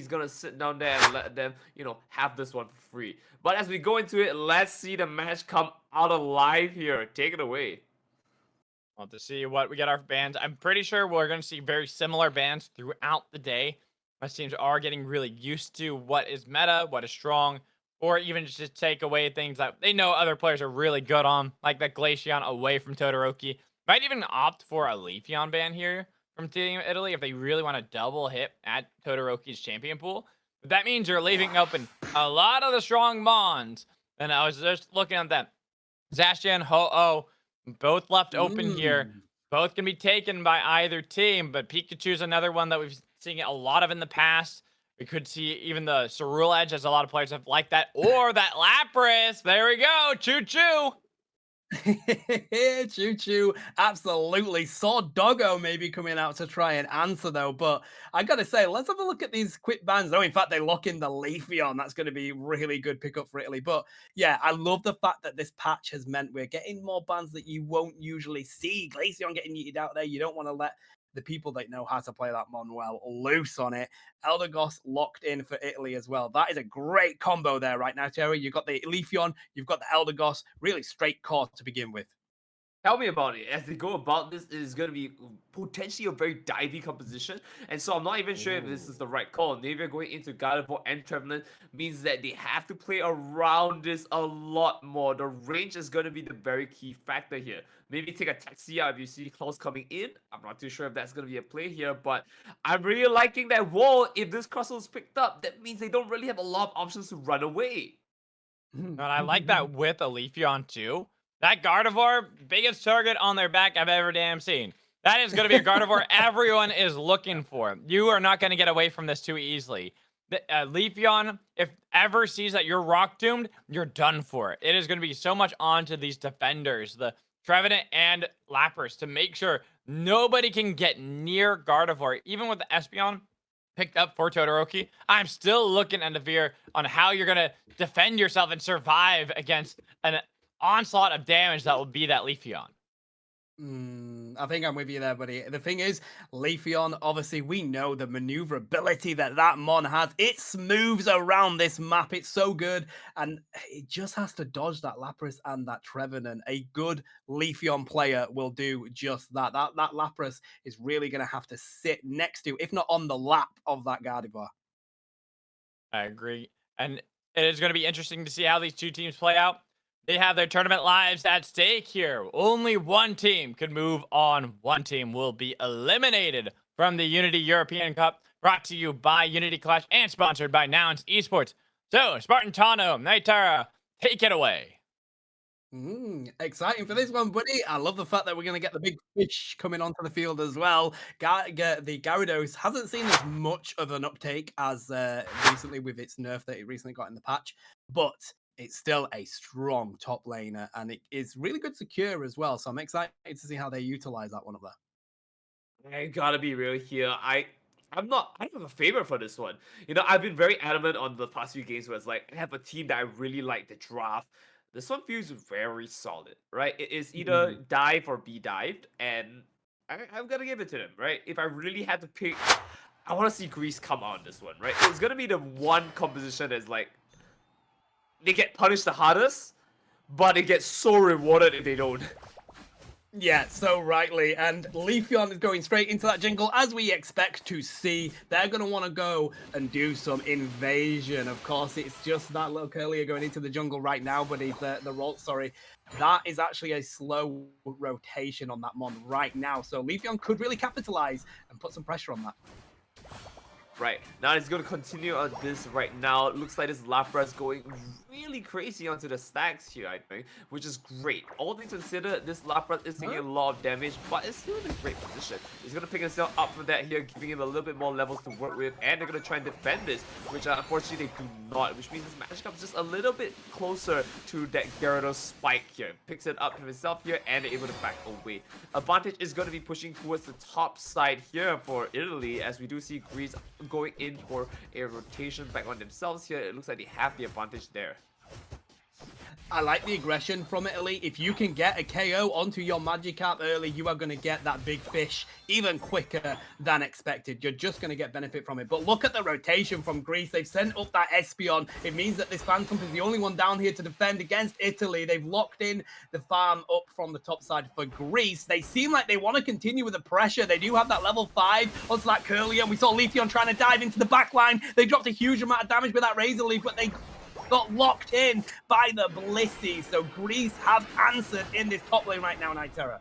he's gonna sit down there and let them, have this one for free. But as we go into it, let's see the match come out alive here. Take it away. Well, to see what we get our bans, I'm pretty sure we're going to see very similar bans throughout the day. Most teams are getting really used to what is meta, what is strong, or even just take away things that they know other players are really good on, like that Glaceon away from Todoroki. Might even opt for a Leafeon ban here from Team Italy if they really want to double hit at Todoroki's champion pool. But that means you're leaving open a lot of the strong Mons. And I was just looking at that. Zacian, Ho-Oh, both left open here. Mm. Both can be taken by either team, but Pikachu's another one that we've seen a lot of in the past. We could see even the Cerule Edge, as a lot of players have liked that, or that Lapras. There we go. Choo choo. Choo choo, absolutely. Saw Doggo maybe coming out to try and answer though, but I gotta say, let's have a look at these quick bans. Oh, in fact, they lock in the Leafeon. That's going to be really good pickup for Italy. But yeah, I love the fact that this patch has meant we're getting more bans that you won't usually see. Glaceon getting yeeted out there. You don't want to let the people that know how to play that mon well loose on it. Eldegoss locked in for Italy as well. That is a great combo there right now, Terry. You've got the Leafeon, you've got the Eldegoss, really straight core to begin with. Tell me about it. As they go about this, it is going to be potentially a very divey composition. And so I'm not even sure if this is Ooh. the right call. Navia going into Gardevoir and Trevenant means that they have to play around this a lot more. The range is going to be the very key factor here. Maybe take a taxi out if you see Klaus coming in. I'm not too sure if that's going to be a play here, but I'm really liking that wall. If this crossel is picked up, that means they don't really have a lot of options to run away. And I like that with a Leafeon too. That Gardevoir, biggest target on their back I've ever damn seen. That is going to be a Gardevoir everyone is looking for. You are not going to get away from this too easily. The Leafeon, if ever sees that you're rock doomed, you're done for. It is going to be so much onto these defenders, the Trevenant and Lapras, to make sure nobody can get near Gardevoir. Even with the Espeon picked up for Todoroki, I'm still looking at Navir on how you're going to defend yourself and survive against an onslaught of damage that will be that Leafeon. I think I'm with you there, buddy. The thing is, Leafeon, obviously, we know the maneuverability that Mon has. It smooths around this map. It's so good. And it just has to dodge that Lapras and that Trevenant. A good Leafeon player will do just that. That Lapras is really going to have to sit next to, if not on the lap of that Gardevoir. I agree. And it is going to be interesting to see how these two teams play out. They have their tournament lives at stake here. Only one team could move on. One team will be eliminated from the Unity European Cup, brought to you by Unity Clash and sponsored by Nouns Esports. So, Spartan Tano, Naitara, take it away. Exciting for this one, buddy. I love the fact that we're going to get the big fish coming onto the field as well. The Gyarados hasn't seen as much of an uptake as recently with its nerf that it recently got in the patch, but it's still a strong top laner and it is really good secure as well. So I'm excited to see how they utilize that one up there. I gotta be real here. I don't have a favorite for this one. I've been very adamant on the past few games where it's like I have a team that I really like the draft. This one feels very solid, right? It is either Mhm. dive or be dived, and I'm gonna give it to them, right? If I really had to pick, I want to see Greece come on this one, right? It's gonna be the one composition that's like they get punished the hardest, but they get so rewarded if they don't. Yeah, so rightly. And Leafeon is going straight into that jungle, as we expect to see. They're going to want to go and do some invasion. Of course, it's just that little Curlier going into the jungle right now, but he's the roll. Sorry. That is actually a slow rotation on that Mon right now. So Leafeon could really capitalize and put some pressure on that. Right, now it's going to continue on this right now. It looks like this Lapras going really crazy onto the stacks here, I think, which is great. All things considered, this Lapras is taking a lot of damage, but it's still in a great position. He's going to pick himself up for that here, giving him a little bit more levels to work with, and they're going to try and defend this, which unfortunately they do not, which means this match comes just a little bit closer to that Gyarados spike here. Picks it up himself here, and they're able to back away. Advantage is going to be pushing towards the top side here for Italy, as we do see Greece going in for a rotation back on themselves here. It looks like they have the advantage there. I like the aggression from Italy. If you can get a KO onto your Magikarp early, you are going to get that big fish even quicker than expected. You're just going to get benefit from it. But look at the rotation from Greece. They've sent up that Espeon. It means that this Phantom is the only one down here to defend against Italy. They've locked in the farm up from the top side for Greece. They seem like they want to continue with the pressure. They do have that level 5 onto that Curlier. We saw Leafeon trying to dive into the back line. They dropped a huge amount of damage with that Razor Leaf, but they got locked in by the Blissey. So Greece have answered in this top lane right now, Nitera.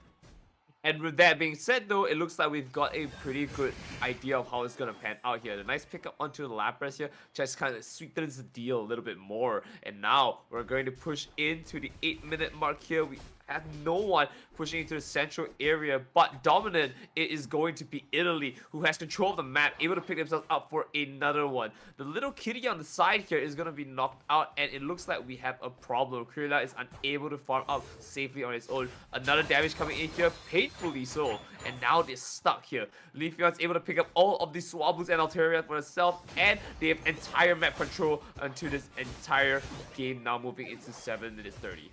And with that being said, though, it looks like we've got a pretty good idea of how it's going to pan out here. The nice pickup onto the Lapras here just kind of sweetens the deal a little bit more. And now we're going to push into the 8-minute mark here. We have no one pushing into the central area, but dominant, it is going to be Italy, who has control of the map, able to pick themselves up for another one. The little kitty on the side here is going to be knocked out, and it looks like we have a problem. Krilla is unable to farm up safely on his own. Another damage coming in here, painfully so, and now they're stuck here. Leafeon's able to pick up all of these Swablues and Altaria for himself, and they have entire map control until this entire game, now moving into 7 minutes 30.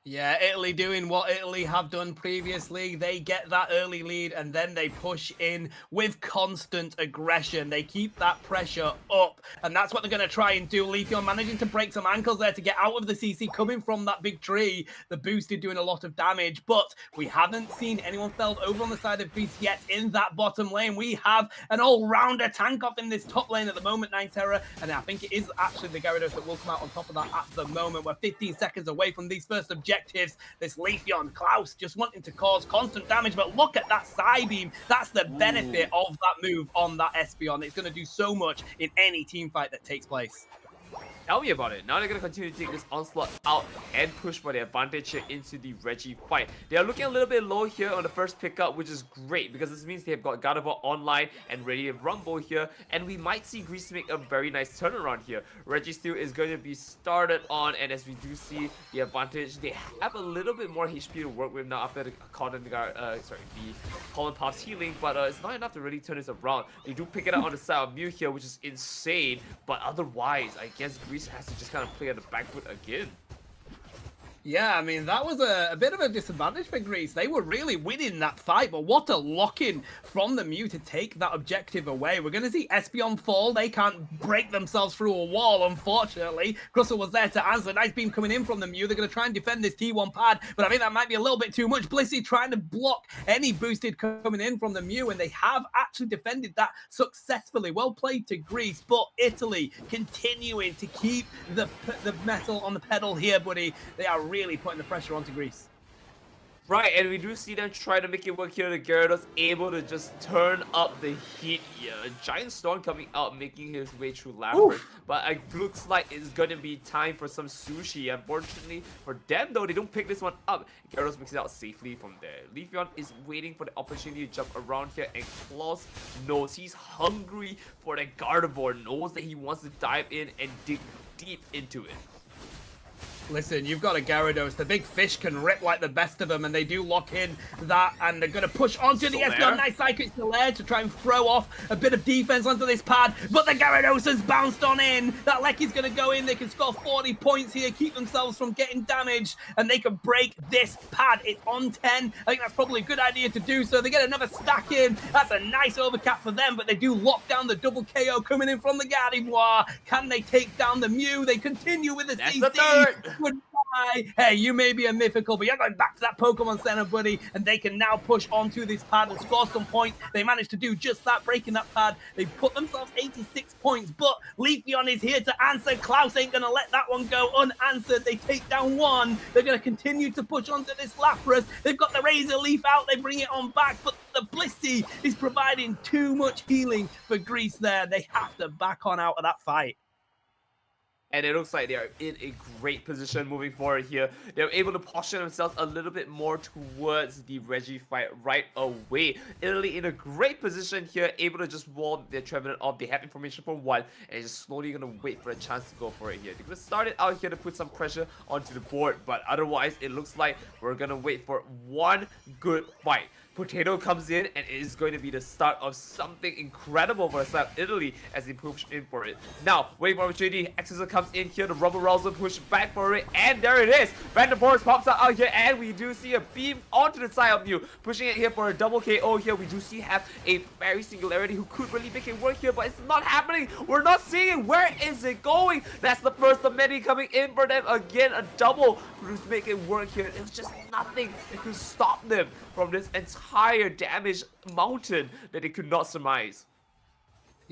Yeah, Italy doing what Italy have done previously. They get that early lead and then they push in with constant aggression. They keep that pressure up, and that's what they're going to try and do. Leafeon managing to break some ankles there to get out of the CC coming from that big tree. The boosted doing a lot of damage, but we haven't seen anyone felled over on the side of Greece yet in that bottom lane. We have an all-rounder tank off in this top lane at the moment, Nitera, and I think it is actually the Gyarados that will come out on top of that at the moment. We're 15 seconds away from these first objectives. This Leafeon, Klaus just wanting to cause constant damage, but look at that Psybeam. That's the benefit of that move on that Espeon. It's going to do so much in any team fight that takes place. Tell me about it. Now they're going to continue to take this onslaught out and push for the advantage here into the Reggie fight. They are looking a little bit low here on the first pickup, which is great because this means they've got Gardevoir online and ready to rumble here, and we might see Greece make a very nice turnaround here. Reggie Steel is going to be started on, and as we do see the advantage, they have a little bit more HP to work with now after the Pollen Puff's healing, but it's not enough to really turn this around. They do pick it up on the side of Mew here, which is insane, but otherwise, I guess Greece has to just kind of play on the back foot again. Yeah, I mean, that was a bit of a disadvantage for Greece. They were really winning that fight, but what a lock-in from the Mew to take that objective away. We're going to see Espeon fall. They can't break themselves through a wall, unfortunately. Crustle was there to answer. Nice beam coming in from the Mew. They're going to try and defend this T1 pad, but I think that might be a little bit too much. Blissey trying to block any boosted coming in from the Mew, and they have actually defended that successfully. Well played to Greece, but Italy continuing to keep the metal on the pedal here, buddy. They are really putting the pressure onto Greece. Right, and we do see them try to make it work here. The Gyarados able to just turn up the heat here. A giant storm coming out, making his way through Lambert. But it looks like it's going to be time for some sushi. Unfortunately for them, though, they don't pick this one up. Gyarados makes it out safely from there. Leafeon is waiting for the opportunity to jump around here, and Klaus knows he's hungry for the Gardevoir. Knows that he wants to dive in and dig deep into it. Listen, you've got a Gyarados. The big fish can rip like the best of them, and they do lock in that, and they're going to push onto the Espeon. Nice Psychic still there to try and throw off a bit of defense onto this pad, but the Gyarados has bounced on in. That Lecky's going to go in. They can score 40 points here, keep themselves from getting damaged, and they can break this pad. It's on 10. I think that's probably a good idea to do so. They get another stack in. That's a nice overcap for them, but they do lock down the double KO coming in from the Gardevoir. Can they take down the Mew? They continue with the CC. The third. Goodbye. Hey, you may be a mythical, but you're going back to that Pokemon Center, buddy, and they can now push onto this pad and score some points. They managed to do just that, breaking that pad. They've put themselves 86 points, but Leafeon is here to answer. Klaus ain't going to let that one go unanswered. They take down one. They're going to continue to push onto this Lapras. They've got the Razor Leaf out. They bring it on back, but the Blissey is providing too much healing for Greece there. They have to back on out of that fight. And it looks like they are in a great position moving forward here. They're able to posture themselves a little bit more towards the Reggie fight right away. Italy in a great position here, able to just wall their Trevenant off. They have information from one, and they're just slowly going to wait for a chance to go for it here. They're going to start it out here to put some pressure onto the board, but otherwise, it looks like we're going to wait for one good fight. Potato comes in, and it is going to be the start of something incredible for the side of Italy as they push in for it. Now, waiting for opportunity, Exeter comes in here, the Rubber Rouser push back for it, and there it is! Random Force pops out here, and we do see a beam onto the side of Mew, pushing it here for a double KO here. We do see have a very singularity who could really make it work here, but it's not happening. We're not seeing it. Where is it going? That's the first of many coming in for them. Again, a double to make it work here. It was just nothing that could stop them from this entire damage mountain that they could not surmise.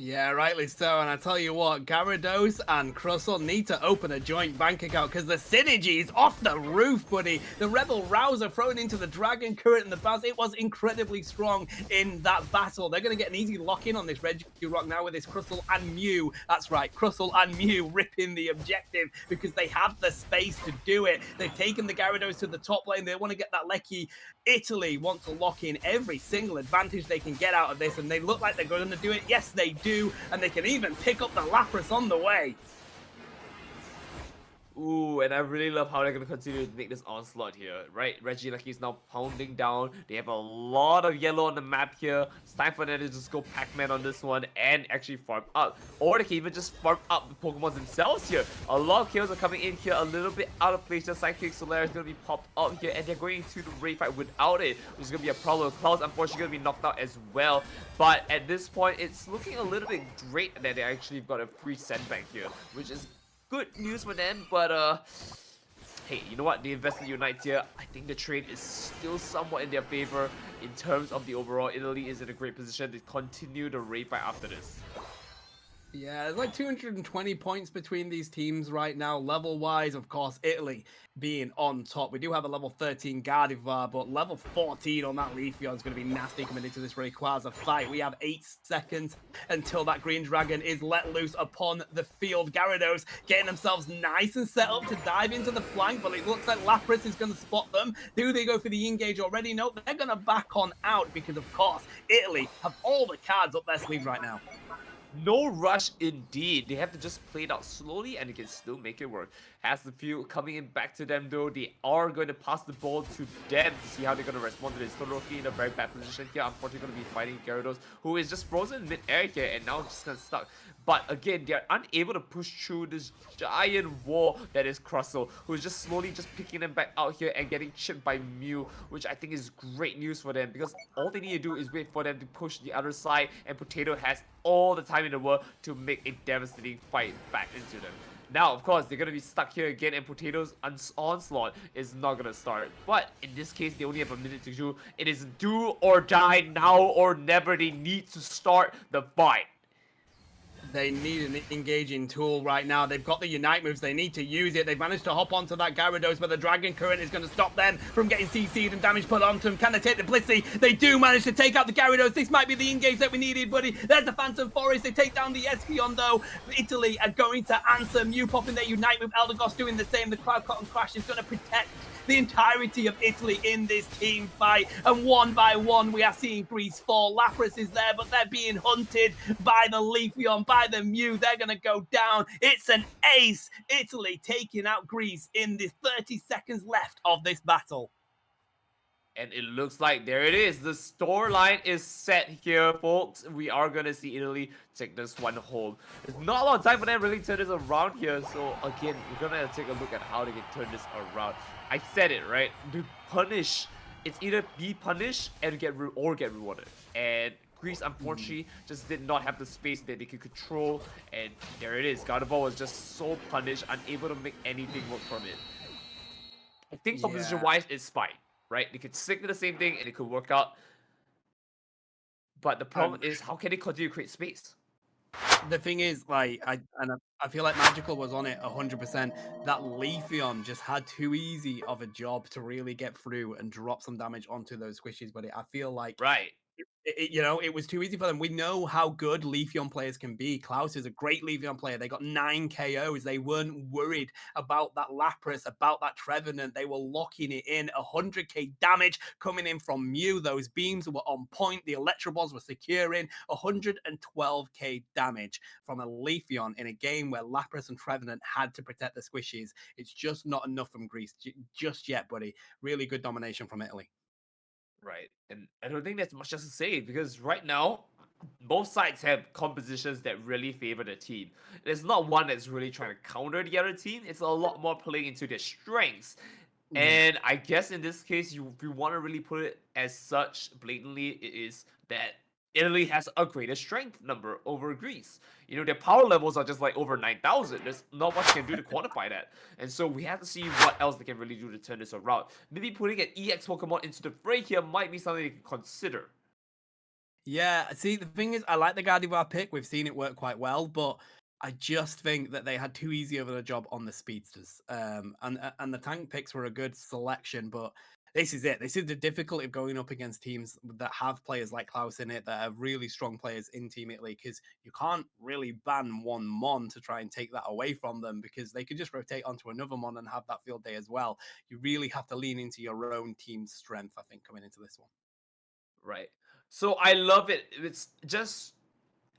Yeah, rightly so. And I tell you what, Gyarados and Crustle need to open a joint bank account because the synergy is off the roof, buddy. The Rebel Rouser thrown into the Dragon Current and the Baz, it was incredibly strong in that battle. They're going to get an easy lock-in on this Regirock now with this Crustle and Mew. That's right, Crustle and Mew ripping the objective because they have the space to do it. They've taken the Gyarados to the top lane. They want to get that Lecky. Italy want to lock in every single advantage they can get out of this, and they look like they're going to do it. Yes, they do, and they can even pick up the Lapras on the way. Ooh, and I really love how they're going to continue to make this onslaught here, right? Regieleki is now pounding down. They have a lot of yellow on the map here. It's time for them to just go Pac-Man on this one and actually farm up. Or they can even just farm up the Pokemon themselves here. A lot of kills are coming in here, a little bit out of place. Just Psychic Solaire is going to be popped up here, and they're going to the raid fight without it, which is going to be a problem. Cloud's unfortunately going to be knocked out as well. But at this point, it's looking a little bit great that they actually got a free sandbag here, which is good news for them, but hey, you know what? They invested in Unite here. I think the trade is still somewhat in their favor in terms of the overall. Italy is in a great position to continue the raid fight after this. Yeah, there's like 220 points between these teams right now. Level-wise, of course, Italy being on top. We do have a level 13 Gardevoir, but level 14 on that Leafeon is going to be nasty coming into this Rayquaza fight. We have 8 seconds until that Green Dragon is let loose upon the field. Gyarados getting themselves nice and set up to dive into the flank, but it looks like Lapras is going to spot them. Do they go for the engage already? No, they're going to back on out because, of course, Italy have all the cards up their sleeves right now. No rush indeed. They have to just play it out slowly and they can still make it work. Has the few coming in back to them though. They are going to pass the ball to them to see how they're going to respond to this. Todoroki in a very bad position here. Unfortunately going to be fighting Gyarados, who is just frozen mid-air here and now just kind of stuck. But again, they are unable to push through this giant wall that is Crustle, who is just slowly just picking them back out here and getting chipped by Mew, which I think is great news for them because all they need to do is wait for them to push the other side, and Potato has all the time in the world to make a devastating fight back into them. Now, of course, they're going to be stuck here again, and Potato's onslaught is not going to start. But in this case, they only have a minute to do. It is do or die, now or never. They need to start the fight. They need an engaging tool right now. They've got the Unite moves. They need to use it. They've managed to hop onto that Gyarados, but the Dragon Current is going to stop them from getting CC'd and damage put onto them. Can they take the Blissey? They do manage to take out the Gyarados. This might be the engage that we needed, buddy. There's the Phantom Forest. They take down the Espeon, though. Italy are going to answer. Mew popping their Unite move. Eldegoss doing the same. The Cloud Cotton Crash is going to protect the entirety of Italy in this team fight, and one by one we are seeing Greece fall. Lapras is there, but they're being hunted by the Leafeon, by the Mew. They're going to go down. It's an ace. Italy taking out Greece in the 30 seconds left of this battle. And it looks like there it is. The storyline is set here, folks. We are going to see Italy take this one home. There's not a lot of time for them to really turn this around here. So, again, we're going to take a look at how they can turn this around. I said it, right? To punish, it's either be punished and get rewarded. And Greece, unfortunately, just did not have the space that they could control. And there it is. Gardevoir was just so punished, unable to make anything work from it. I think composition-wise, it's fine. Right? They could stick to the same thing and it could work out. But the problem is, how can they continue to create space? The thing is, like, I feel like Magical was on it 100%. That Leafeon just had too easy of a job to really get through and drop some damage onto those squishes, but I feel like Right. it was too easy for them. We know how good Leafeon players can be. Klaus is a great Leafeon player. They got 9 KOs. They weren't worried about that Lapras, about that Trevenant. They were locking it in. 100k damage coming in from Mew. Those beams were on point. The Electroballs were securing. 112k damage from a Leafeon in a game where Lapras and Trevenant had to protect the squishies. It's just not enough from Greece just yet, buddy. Really good domination from Italy. Right. And I don't think there's much else to say because right now, both sides have compositions that really favor the team. There's not one that's really trying to counter the other team. It's a lot more playing into their strengths. Yeah. And I guess in this case, if you want to really put it as such blatantly, it is that Italy has a greater strength number over Greece. You know, their power levels are just like over 9,000. There's not much you can do to quantify that. And so we have to see what else they can really do to turn this around. Maybe putting an EX Pokemon into the fray here might be something they can consider. Yeah, see, the thing is, I like the Gardevoir pick. We've seen it work quite well, but I just think that they had too easy of a job on the speedsters. And the tank picks were a good selection, but this is it. This is the difficulty of going up against teams that have players like Klaus in it, that have really strong players in Team Italy, because you can't really ban one Mon to try and take that away from them, because they could just rotate onto another Mon and have that field day as well. You really have to lean into your own team's strength, I think, coming into this one. Right. So I love it. It's just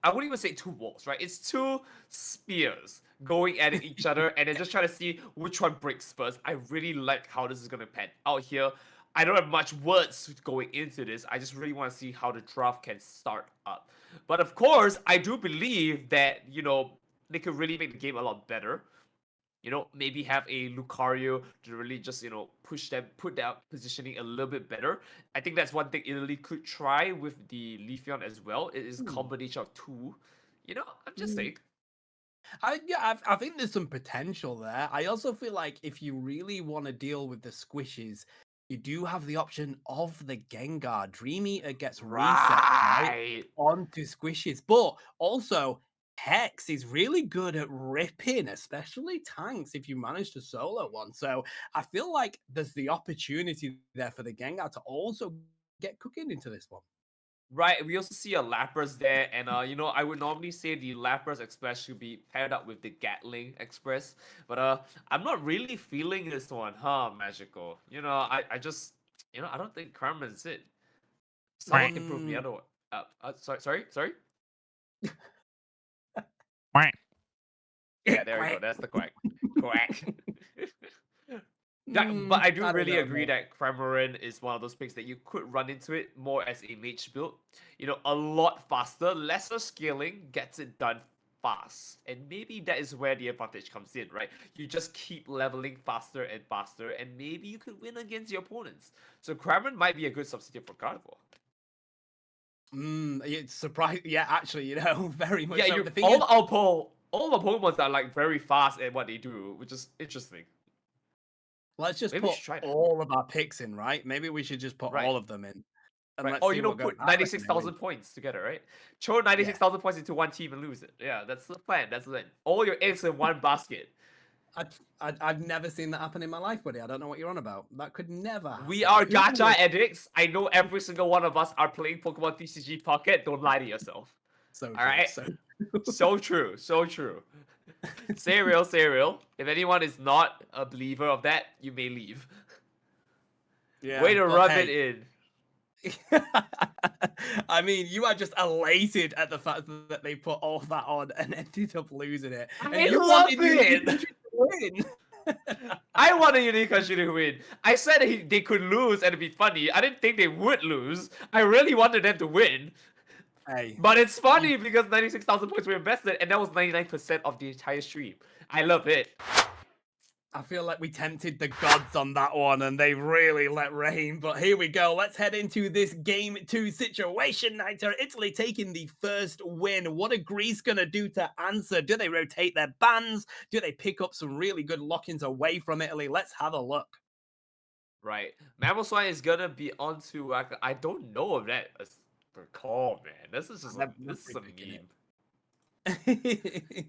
I wouldn't even say two wolves, right? It's two spears going at each other and then just trying to see which one breaks first. I really like how this is gonna pan out here. I don't have much words going into this. I just really want to see how the draft can start up. But of course, I do believe that, they could really make the game a lot better. Maybe have a Lucario to really just, push them, put that positioning a little bit better. I think that's one thing Italy could try with the Leafeon as well. It is a Hmm. combination of two. I'm just Mm. saying. I think there's some potential there. I also feel like if you really want to deal with the squishes, you do have the option of the Gengar. Dream Eater gets reset, right? Right. Onto squishes. But also, Hex is really good at ripping, especially tanks, if you manage to solo one. So I feel like there's the opportunity there for the Gengar to also get cooking into this one. Right, we also see a Lapras there, and I would normally say the Lapras Express should be paired up with the Gatling Express, but I'm not really feeling this one, huh, Magical? I just, I don't think Carmen's it. Someone Quack, can prove me Mm. otherwise. Sorry. quack. Yeah, there we go. Quack. That's the quack. Quack. Yeah, but Mm, I do I don't really know, agree man. that Cramoran is one of those picks that you could run into it more as a mage build. A lot faster, lesser scaling, gets it done fast. And maybe that is where the advantage comes in, right? You just keep leveling faster and faster, and maybe you could win against your opponents. So Cramoran might be a good substitute for Carnivore. It's surprising. Yeah, actually, very much Yeah, so. you The thing is, all our Pokemons are like very fast at what they do, which is interesting. let's just Maybe we put should try that. all of our picks in, right? Maybe we should just put Right. all of them in, and Right. let's Or see what goes. put I reckon they win. 96,000 points together, right? Throw Yeah, 96,000 points into one team and lose it. Yeah, that's the plan. That's the plan. All your eggs in one basket. I've never seen that happen in my life, buddy. I don't know what you're on about. That could never We happen. are Who gacha would? addicts. I know every single one of us are playing Pokemon TCG Pocket. Don't lie to yourself. So All true. right? So So true. So true. Say real, say real. If anyone is not a believer of that, you may leave. Way yeah, to but rub it hey. in. I mean, you are just elated at the fact that they put all that on and ended up losing it, and I you love wanted your it. country to win. I want a unique country to win. I said they could lose and it'd be funny. I didn't think they would lose. I really wanted them to win. Hey, But it's you funny because 96,000 points were invested and that was 99% of the entire stream. I love it. I feel like we tempted the gods on that one and they really let rain. But here we go. Let's head into this game two situation. Naito, Italy taking the first win. What are Greece going to do to answer? Do they rotate their bans? Do they pick up some really good lock-ins away from Italy? Let's have a look. Right. Mamoswine is gonna be onto I don't know if that is the call, man. This is just a They're this is a pretty picking meme. it.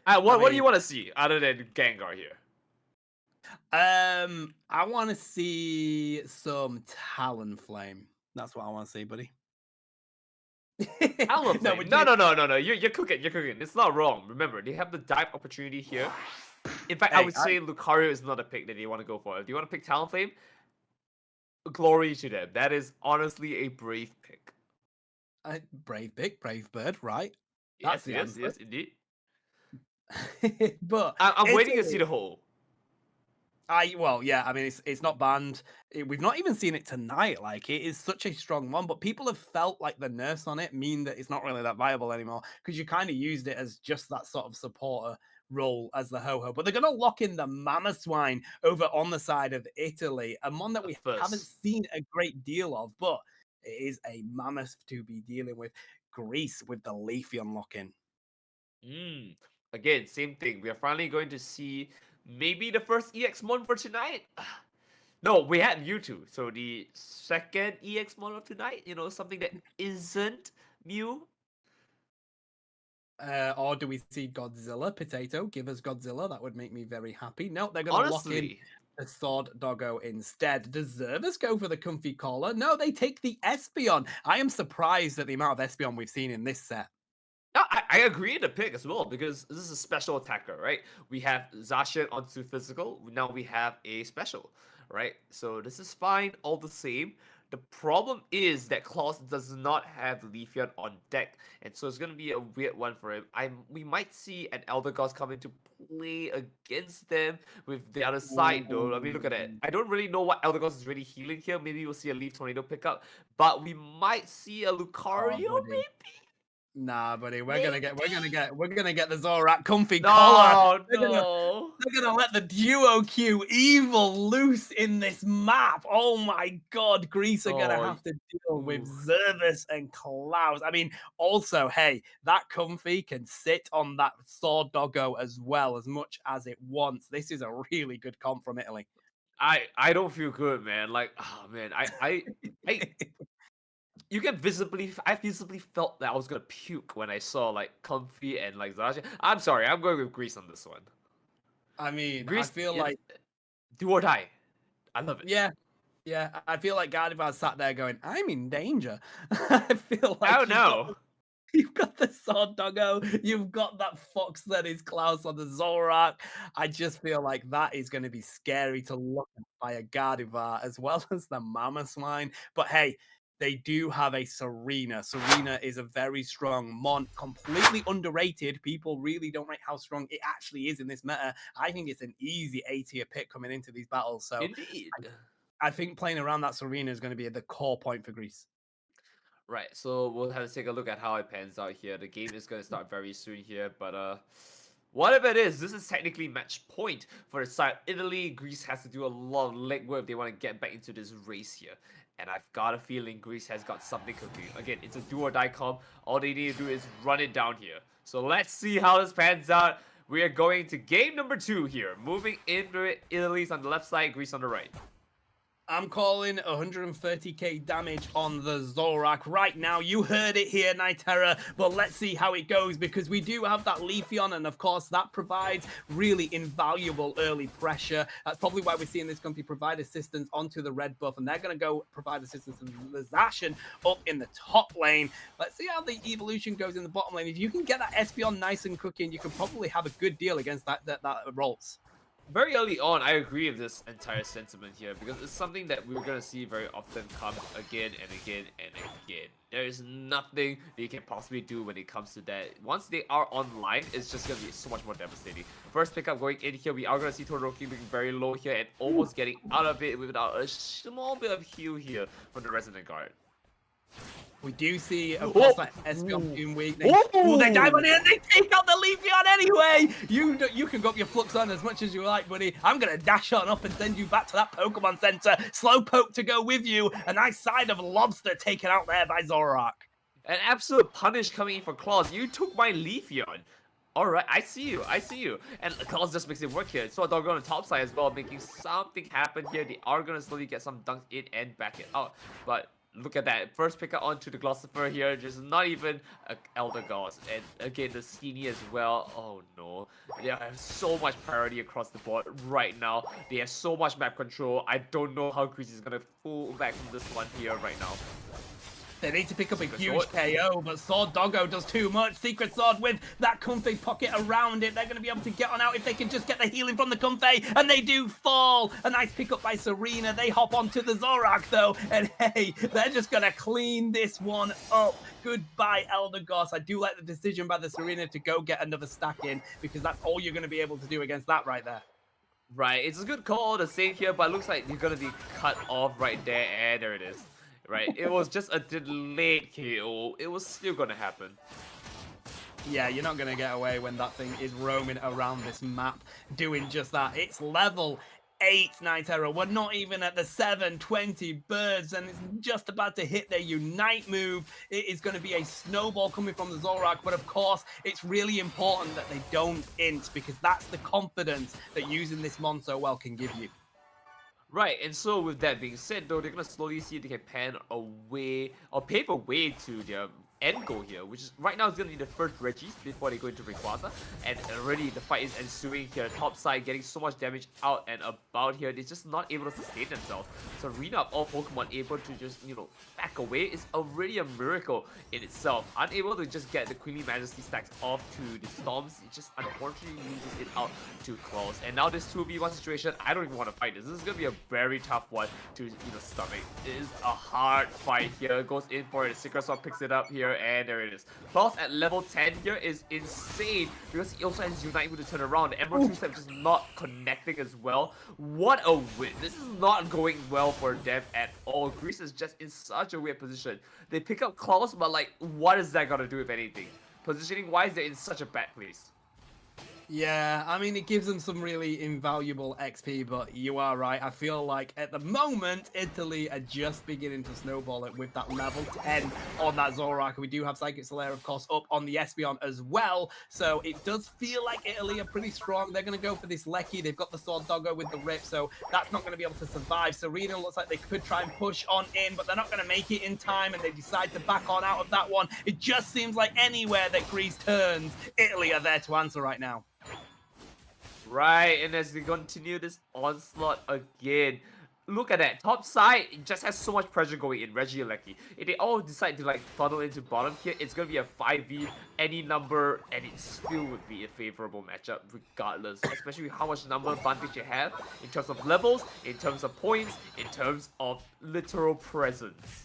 What I what do mean, you want to see other than Gengar here? I want to see some Talonflame. That's what I want to see, buddy. No, Talonflame. would No, you? no, no, no, no. You're cooking. You're cooking. It's not wrong. Remember, they have the dive opportunity here. In fact, I Hey, would say Lucario is not a pick that you want to go for. If you want to pick Talonflame, glory to them. That is honestly a brave pick. brave pig, brave bird, right? That's Yes, the yes, answer. yes, indeed. But I'm waiting to see Italy, the hole. Well, yeah, I mean, it's not banned. We've not even seen it tonight. Like, it is such a strong one, but people have felt like the nerfs on it mean that it's not really that viable anymore because you kind of used it as just that sort of supporter role as the ho-ho. But they're going to lock in the Mama Swine over on the side of Italy, and one that The we haven't first. seen a great deal of, but it is a mammoth to be dealing with. Greece with the Leafeon lock-in. Mm. Again, same thing. We are finally going to see maybe the first EX mon for tonight. No, we had Mewtwo. So the second EX mon of tonight, something that isn't Mew. Or do we see Godzilla? Potato, give us Godzilla. That would make me very happy. No, they're going to lock in Honestly, the Sword Doggo instead. Does Zervis go for the comfy collar? No, they take the Espeon. I am surprised at the amount of Espeon we've seen in this set. no, I agree to pick as well because this is a special attacker, right? We have Zacian onto physical. Now we have a special, right? So this is fine, all the same. The problem is that Klaus does not have Leafeon on deck, and so it's gonna be a weird one for him. We might see an Elder Gods come into play against them with the other side though. I mean, look at that. I don't really know what Elder Gods is really healing here. Maybe we'll see a Leaf Tornado pickup, but we might see a Oh, Lucario, buddy. maybe. Nah, buddy, Maybe. we're gonna get the Zorak comfy collar. No, They're gonna no. they're gonna let the duo Q evil loose in this map. Oh my god, Greece are gonna Oh, have to deal with ooh. Zervis and Klaus. I mean, also, hey, that comfy can sit on that sword doggo as well as much as it wants. This is a really good comp from Italy. I don't feel good, man. Like, oh man, I I visibly felt that I was gonna puke when I saw like Comfy and like Zasha. I'm sorry, I'm going with Greece on this one. I mean, I Greece feel is like do or die. I love it. yeah, yeah, I feel like Gardevoir sat there going, "I'm in danger." I feel I like don't know. you've got the Sword Doggo, you've got that fox that is Klaus on the Zorak. I just feel like that is going to be scary to look at by a Gardevoir as well as the Mama Swine. But hey, they do have a Serena. Serena is a very strong mon, completely underrated. People really don't rate how strong it actually is in this meta. I think it's an easy A tier pick coming into these battles. So Indeed. I think playing around that Serena is going to be the core point for Greece. Right, so we'll have to take a look at how it pans out here. The game is going to start very soon here, but whatever it is, this is technically match point for the side. Italy, Greece has to do a lot of legwork if they want to get back into this race here. And I've got a feeling Greece has got something cooking. Again, it's a do or die comp. All they need to do is run it down here. So let's see how this pans out. We are going to game number 2 here. Moving into it, Italy's on the left side, Greece on the right. I'm calling 130k damage on the Zorak right now. You heard it here, Nitera, but let's see how it goes because we do have that Leafeon, and of course that provides really invaluable early pressure. That's probably why we're seeing this company provide assistance onto the red buff, and they're going to go provide assistance to the Zacian up in the top lane. Let's see how the evolution goes in the bottom lane. If you can get that Espeon nice and cooking, you can probably have a good deal against that rolls. Very early on, I agree with this entire sentiment here because it's something that we're gonna see very often come again and again and again. There is nothing they can possibly do when it comes to that. Once they are online, it's just gonna be so much more devastating. First pickup going in here, we are gonna see Todoroki being very low here and almost getting out of it without a small bit of heal here from the Resident Guard. We do see, of course, that Espeon Doom Week. They dive on it and they take out the Leafeon anyway! You can go up your Flux on as much as you like, buddy. I'm going to dash on up and send you back to that Pokemon Center. Slowpoke to go with you. A nice side of Lobster taken out there by Zorak. An absolute punish coming in for Claus. You took my Leafeon. Alright, I see you, I see you. And Claus just makes it work here. So they're going to top side as well, making something happen here. They are going to slowly get some dunks in and back it out. But look at that. First pickup onto the Glossifer here. Just not even an Elder Gods. And again, the Steenie as well. Oh no. They have so much priority across the board right now. They have so much map control. I don't know how Greece is going to pull back from this one here right now. They need to pick up a huge KO, but Sword Doggo does too much. Secret Sword with that Comfey pocket around it. They're going to be able to get on out if they can just get the healing from the Comfey, and they do fall. A nice pickup by Serena. They hop onto the Zorak, though, and hey, they're just going to clean this one up. Goodbye, Elder Goss. I do like the decision by the Serena to go get another stack in, because that's all you're going to be able to do against that right there. Right, it's a good call to save here, but it looks like you're gonna be cut off right there, and there it is. Right, it was just a delayed KO. It was still gonna happen. Yeah, you're not going to get away when that thing is roaming around this map doing just that. It's level 8 Night Terror. We're not even at the 720 birds, and it's just about to hit their Unite move. It is going to be a snowball coming from the Zorak, but of course, it's really important that they don't int, because that's the confidence that using this Mon so well can give you. Right, and so with that being said, though, they're gonna slowly see if they can pan away or pave a way to their end goal here, which is right now is gonna be the first Regis before they go into Rayquaza, and already the fight is ensuing here. Top side getting so much damage out and about here, they're just not able to sustain themselves. So Arena of all Pokemon able to just back away is already a miracle in itself. Unable to just get the Queenly Majesty stacks off to the Storms, it just unfortunately loses it out to Claws. And now this 2v1 situation, I don't even want to fight this. This is gonna be a very tough one to stomach. It is a hard fight here. Goes in for it. Secret Sword picks it up here, and there it is. Claws at level 10 here is insane because he also has Unite with to turn around. The Emerald 2-step just not connecting as well. What a win. This is not going well for them at all. Greece is just in such a weird position. They pick up Claws, but like, what is that gonna do if anything? Positioning wise, they're in such a bad place. Yeah, I mean, it gives them some really invaluable XP, but you are right. I feel like at the moment, Italy are just beginning to snowball it with that level 10 on that Zorak. We do have Psychic Slayer, of course, up on the Espeon as well. So it does feel like Italy are pretty strong. They're going to go for this Lecky. They've got the Sword Doggo with the Rip, so that's not going to be able to survive. Serena looks like they could try and push on in, but they're not going to make it in time, and they decide to back on out of that one. It just seems like anywhere that Greece turns, Italy are there to answer right now. Right, and as we continue this onslaught again, look at that. Top side just has so much pressure going in. Reggie and Lecky. If they all decide to like funnel into bottom here, it's gonna be a 5v any number, and it still would be a favorable matchup regardless. Especially with how much number advantage you have in terms of levels, in terms of points, in terms of literal presence.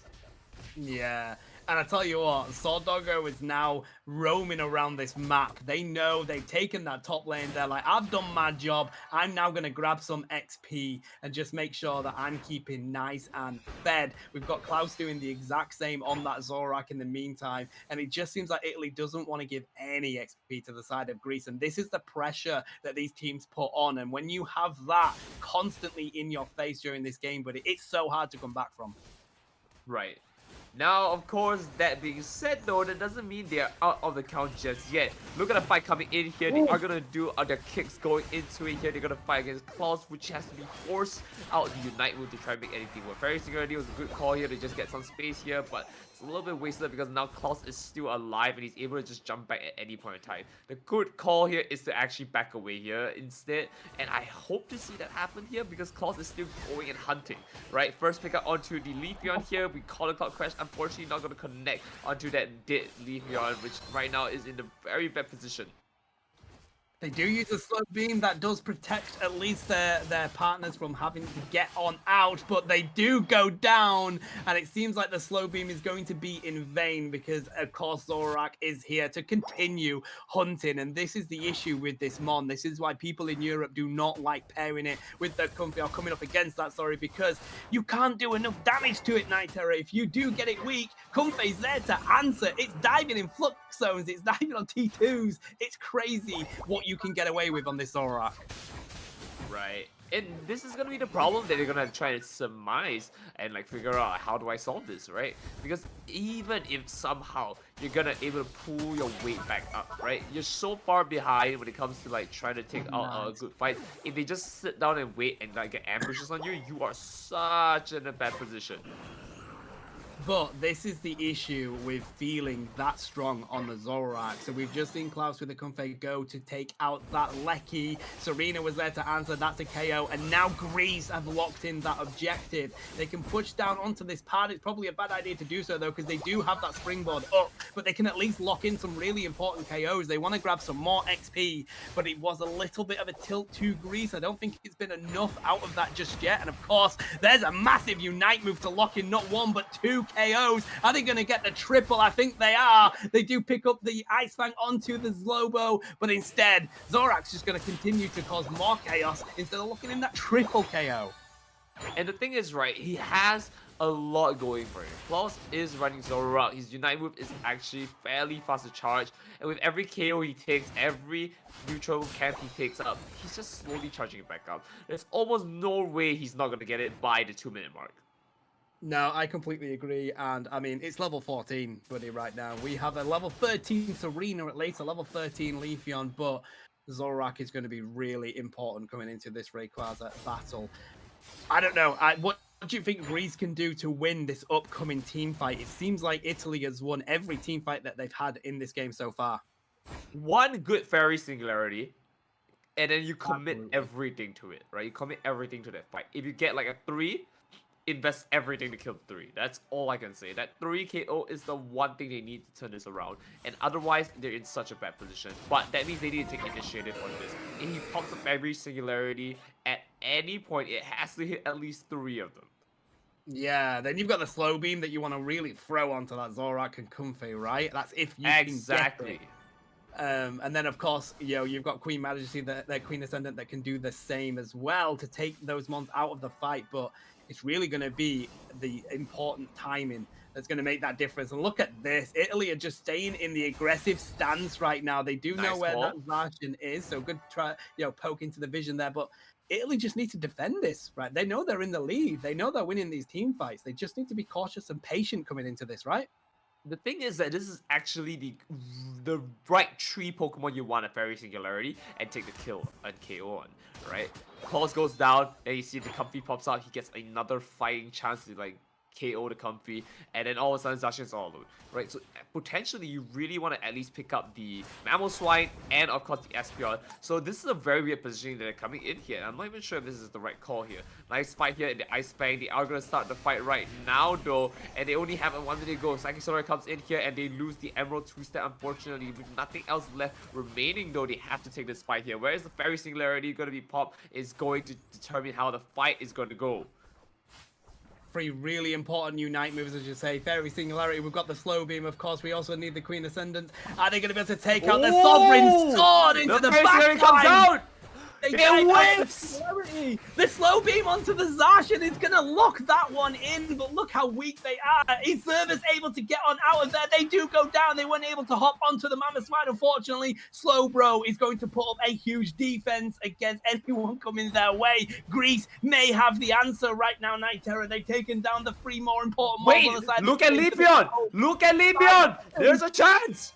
Yeah, and I tell you what, Sword Doggo is now roaming around this map. They know they've taken that top lane. They're like, I've done my job. I'm now going to grab some XP and just make sure that I'm keeping nice and fed. We've got Klaus doing the exact same on that Zorak in the meantime. And it just seems like Italy doesn't want to give any XP to the side of Greece. And this is the pressure that these teams put on. And when you have that constantly in your face during this game, but it's so hard to come back from. Right. Now, of course, that being said, though, that doesn't mean they're out of the count just yet. Look at the fight coming in here. They are going to do their kicks going into it here. They're going to fight against Claws, which has to be forced out the Unite move to try and make anything work. Very Singularity was a good call here to just get some space here, but it's a little bit wasted because now Claws is still alive and he's able to just jump back at any point in time. The good call here is to actually back away here instead, and I hope to see that happen here because Claws is still going and hunting, right? First pick up onto the Leafeon here. We call the Cloud Crash. Unfortunately, not going to connect onto that dead Leafeon, which right now is in a very bad position. They do use a slow beam that does protect at least their partners from having to get on out, but they do go down, and it seems like the slow beam is going to be in vain because, of course, Zorak is here to continue hunting, and this is the issue with this Mon. This is why people in Europe do not like pairing it with the Comfey or coming up against that, because you can't do enough damage to it, Night Terror. If you do get it weak, Comfey's there to answer. It's diving in flux zones, it's diving on T2s. It's crazy what you can get away with on this Zorak. Right. And this is gonna be the problem that they're gonna try to surmise and like figure out how do I solve this, right? Because even if somehow you're gonna able to pull your weight back up, right? You're so far behind when it comes to like trying to take out a good fight. If they just sit down and wait and like get ambushes on you, you are such in a bad position. But this is the issue with feeling that strong on the Zorak. So we've just seen Klaus with the Comfey go to take out that Lecky. Serena was there to answer. That's a KO. And now Greece have locked in that objective. They can push down onto this pad. It's probably a bad idea to do so, though, because they do have that springboard up. But they can at least lock in some really important KOs. They want to grab some more XP. But it was a little bit of a tilt to Greece. I don't think it's been enough out of that just yet. And, of course, there's a massive Unite move to lock in not one, but two KOs. Are they going to get the triple? I think they are. They do pick up the Ice Fang onto the Zlobo, but instead, Zorak's just going to continue to cause more chaos instead of looking in that triple KO. And the thing is, right, he has a lot going for him. Klaus is running Zorak. His Unite move is actually fairly fast to charge. And with every KO he takes, every neutral camp he takes up, he's just slowly charging it back up. There's almost no way he's not going to get it by the 2-minute mark. No, I completely agree. And I mean, it's level 14, buddy, right now. We have a level 13 Serena, at least a level 13 Leafeon, but Zorak is going to be really important coming into this Rayquaza battle. I don't know. What do you think Greece can do to win this upcoming team fight? It seems like Italy has won every team fight that they've had in this game so far. One good fairy singularity, and then you commit Absolutely. everything to it, right? You commit everything to that fight. If you get like a 3, invest everything to kill the 3. That's all I can say. That 3 KO is the one thing they need to turn this around. And otherwise, they're in such a bad position. But that means they need to take initiative on this. If he pops up every singularity, at any point, it has to hit at least 3 of them. Yeah, then you've got the slow beam that you want to really throw onto that Zorak and Comfey, right? That's if you Exactly. can get it. And then, of course, you've got Queen Majesty, the Queen Ascendant, that can do the same as well to take those mons out of the fight. But it's really going to be the important timing that's going to make that difference. And look at this. Italy are just staying in the aggressive stance right now. They do know where that Zacian is. So good try, poke into the vision there. But Italy just need to defend this, right? They know they're in the lead. They know they're winning these team fights. They just need to be cautious and patient coming into this, right? The thing is that this is actually the right 3 Pokemon you want at Fairy Singularity and take the kill and KO on, right? Claws goes down, and you see the Comfy pops out, he gets another fighting chance to like KO the Comfy, and then all of a sudden Zacian's all alone, right? So potentially you really want to at least pick up the Mamoswine and of course the Espeon. So this is a very weird positioning that they're coming in here. I'm not even sure if this is the right call here. Nice fight here in the Ice Fang. They are going to start the fight right now though, and they only have a 1 minute to go. Psychic Solar comes in here and they lose the Emerald 2-step unfortunately. With nothing else left remaining though, they have to take this fight here. Where is the Fairy Singularity going to be popped is going to determine how the fight is going to go. 3 really important Unite moves, as you say. Fairy Singularity, we've got the Slow Beam, of course. We also need the Queen Ascendant. Are they going to be able to take out the Sovereign Sword into the Fairy Singularity back comes out! It whiffs! The Slow Beam onto the Zacian is going to lock that one in, but look how weak they are. Is Service able to get on out of there? They do go down. They weren't able to hop onto the Mamoswine, unfortunately. Slowbro is going to put up a huge defense against anyone coming their way. Greece may have the answer right now, Night Terror. They've taken down the 3 more important Wait, mobs on the side. look at Leafeon! Look at Leafeon! There's a chance!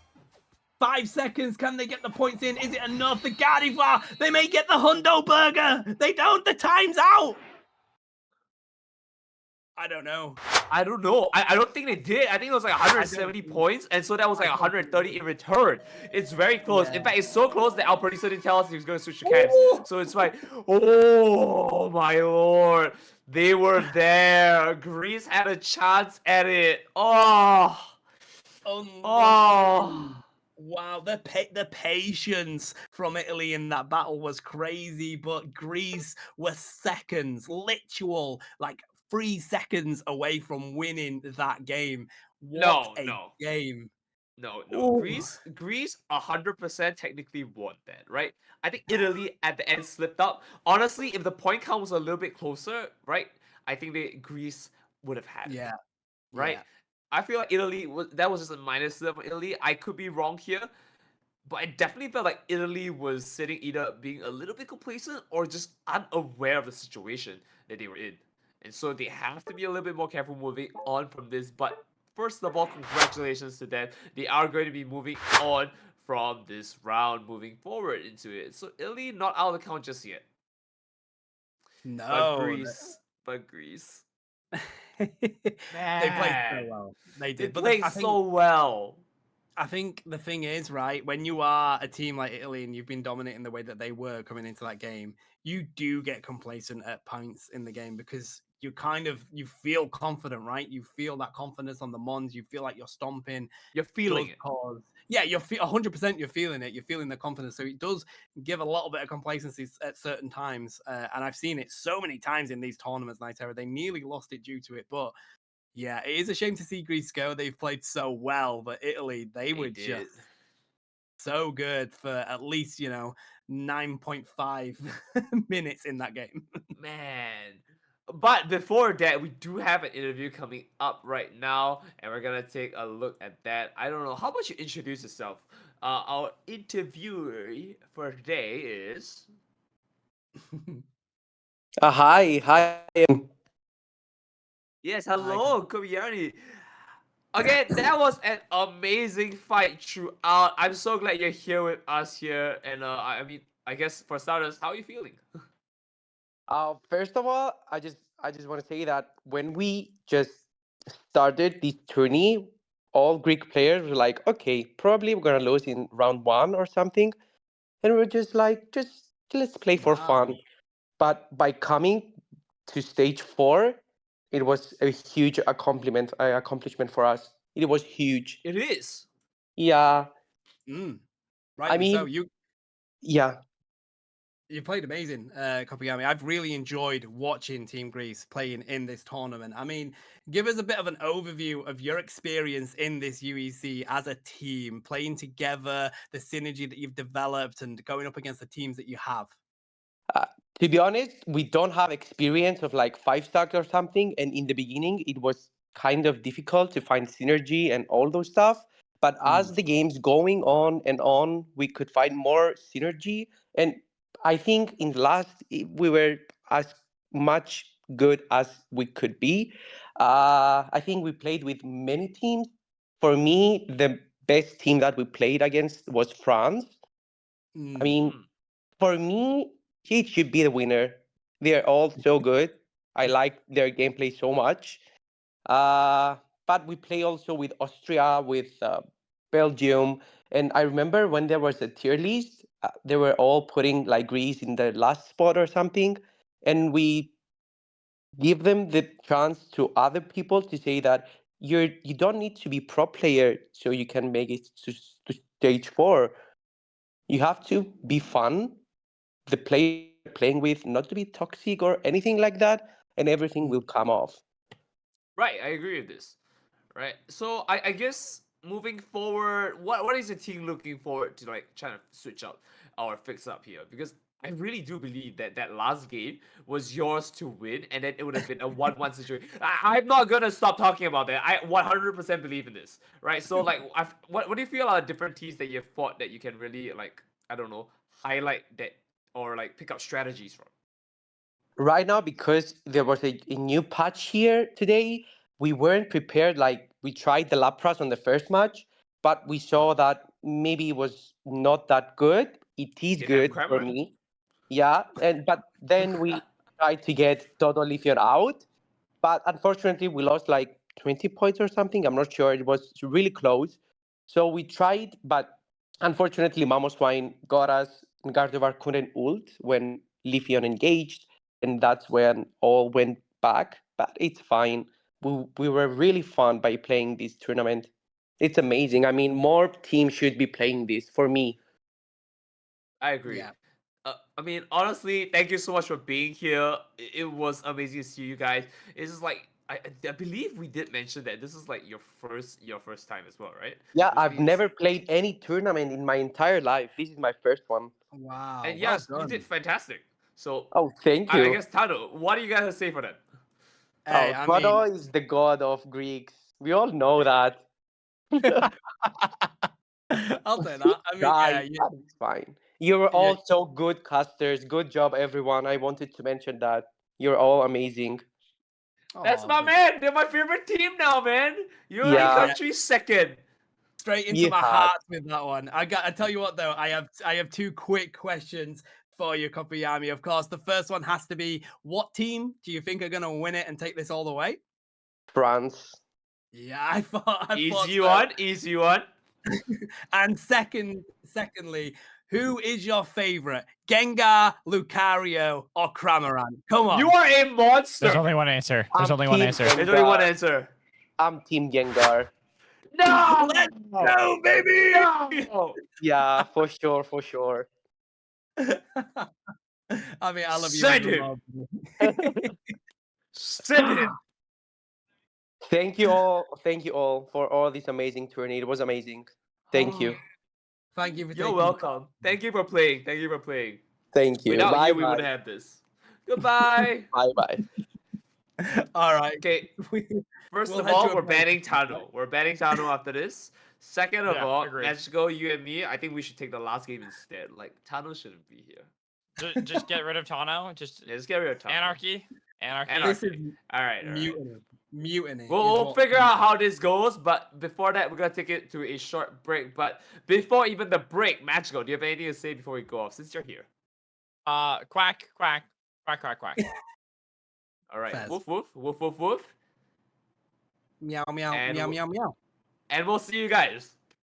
5 seconds, can they get the points in? Is it enough? The Gardevoir, they may get the Hundo Burger. They don't, the time's out. I don't know. I don't know. I don't think they did. I think it was like 170 points, and so that was like 130 in return. It's very close. Yeah. In fact, it's so close that our producer didn't tell us he was going to switch the camps. So it's like, oh my lord. They were there. Greece had a chance at it. Oh. Oh. Wow, the patience from Italy in that battle was crazy, but Greece was seconds, literal, like 3 seconds away from winning that game. What a game. No. Ooh. Greece 100% technically won that, right? I think Italy at the end slipped up. Honestly, if the point count was a little bit closer, right? I think Greece would have had it. Right? Yeah. I feel like Italy that was just a minus for Italy. I could be wrong here, but I definitely felt like Italy was sitting either being a little bit complacent or just unaware of the situation that they were in. And so they have to be a little bit more careful moving on from this. But first of all, congratulations to them. They are going to be moving on from this round, moving forward into it. So Italy not out of the count just yet. No. But Greece. They played so well. They did. They played so well. I think the thing is, right, when you are a team like Italy and you've been dominating the way that they were coming into that game, you do get complacent at points in the game because you feel confident, right? You feel that confidence on the Mons. You feel like you're stomping. You're feeling it. Yeah, you're 100%. You're feeling it. You're feeling the confidence. So it does give a little bit of complacency at certain times. And I've seen it so many times in these tournaments, Night Terror. They nearly lost it due to it, but Yeah, it is a shame to see Greece go. They've played so well, but Italy, they They were did. just so good for at least, 9.5 minutes in that game. Man. But before that, we do have an interview coming up right now, and we're gonna take a look at that. I don't know. How about you introduce yourself? Our interviewer for today is. Hi. Yes, I hello, Kobayani. Again, that was an amazing fight throughout. I'm so glad you're here with us here. And I mean, I guess for starters, how are you feeling? First of all, I just want to say that when we just started this tourney, all Greek players were like, okay, probably we're gonna lose in round one or something, and we're just like, just let's play for Wow. fun. But by coming to stage four, it was a huge accomplishment for us. It was huge. It is. Yeah, Mm, I rightly so. mean, yeah. You played amazing, Kopigami. I've really enjoyed watching Team Greece playing in this tournament. I mean, give us a bit of an overview of your experience in this UEC as a team, playing together, the synergy that you've developed, and going up against the teams that you have. Uh, to be honest, we don't have experience of like five stars or something, and in the beginning, it was kind of difficult to find synergy and all those stuff. But Mm, as the game's going on and on, we could find more synergy, and I think in the last we were as much good as we could be. I think we played with many teams. For me, the best team that we played against was France. I mm, mean, Mm. for me, he should be the winner. They're all so good. I like their gameplay so much. Uh, but we play also with Austria, with Belgium, and I remember when there was a tier list, they were all putting like Greece in the last spot or something, and we give them the chance to other people to say that you don't need to be pro player so you can make it to stage four. You have to be fun, the players that you're playing with not to be toxic or anything like that, and everything mm, will come off. Right, I agree with this. Right. So I guess moving forward, what is the team looking forward to like trying to switch up or fix up here? Because I really do believe that that last game was yours to win, and then it would have been a 1-1 situation. I'm not gonna stop talking about that. I 100% believe in this. Right. So like, what do you feel are the different teams that you've fought that you can really like, I don't know, highlight that or like pick up strategies from? Right now, because there was a new patch here today, we weren't prepared. Like, we tried the Lapras on the first match, but we saw that maybe it was not that good. It is Didn't have good for Cramorant. me. Yeah, and but then we tried to get Todo Lithium out, but unfortunately we lost like 20 points or something. I'm not sure. It was really close. So we tried, but unfortunately Mamoswine got us, and Gardevoir couldn't ult when Lithium engaged, and that's when all went back. But it's fine. We were really fun by playing this tournament. It's amazing. I mean, more teams should be playing this for me. I agree. yeah. I mean, honestly, thank you so much for being here. It was amazing to see you guys. It's just like I believe we did mention that this is like your first time as well, right? Yeah, Which I've means never played any tournament in my entire life. This is my first one. Wow. and Well yes, you did done. fantastic. So Oh, thank I you. guess Tado, what do you guys have to say for that? Hey, Oh, I Todo mean, is the god of Greeks. We all know that. I'll say that. I mean, yeah, Guys, that is fine. You're yeah. all so good casters. Good job, everyone. I wanted to mention that. You're all amazing. That's Oh, my man. They're my favorite team now, man. You're only Yeah, yeah. country second. Straight into you my had heart with that one. I tell you what though, I have two quick questions for you, Kopiyami. Of course, the first one has to be: what team do you think are gonna win it and take this all the way? France. Yeah, I thought Easy so. one, easy one. And secondly, who is your favorite? Gengar, Lucario, or Cramorant? Come You on. are a There's monster. only one answer. There's I'm only one Team answer. There's only one Gengar. answer. I'm Team Gengar. Let's No! go, baby! No! Yeah, for sure, for sure. I mean, I love you Send even him! more. Send him! Thank you all. Thank you all for all this amazing tourney. It was amazing. Thank you. Thank you for You're taking welcome. Thank you for playing. Thank you for playing. Thank you. Without Bye you, we bye. wouldn't have this. Goodbye. Bye bye. All right. Okay, We- first We'll of head to all, a we're break. banning Tano. We're banning Tano after this. Second of Yeah, all, agreed. Magical, you and me, I think we should take the last game instead. Like, Tano shouldn't be here. Just get rid of Tano. Just Yeah, just get rid of Tano. anarchy. Anarchy. This is Alright, alright. mutiny. Mutiny. We'll is what- figure out how this goes, but before that, we're gonna take it to a short break. But before even the break, Magical, do you have anything to say before we go off, since you're here? Quack, quack, quack, quack, quack. Alright, Faz. woof, woof, woof, woof, woof. Meow, meow, And meow, meow, meow. And we'll see you guys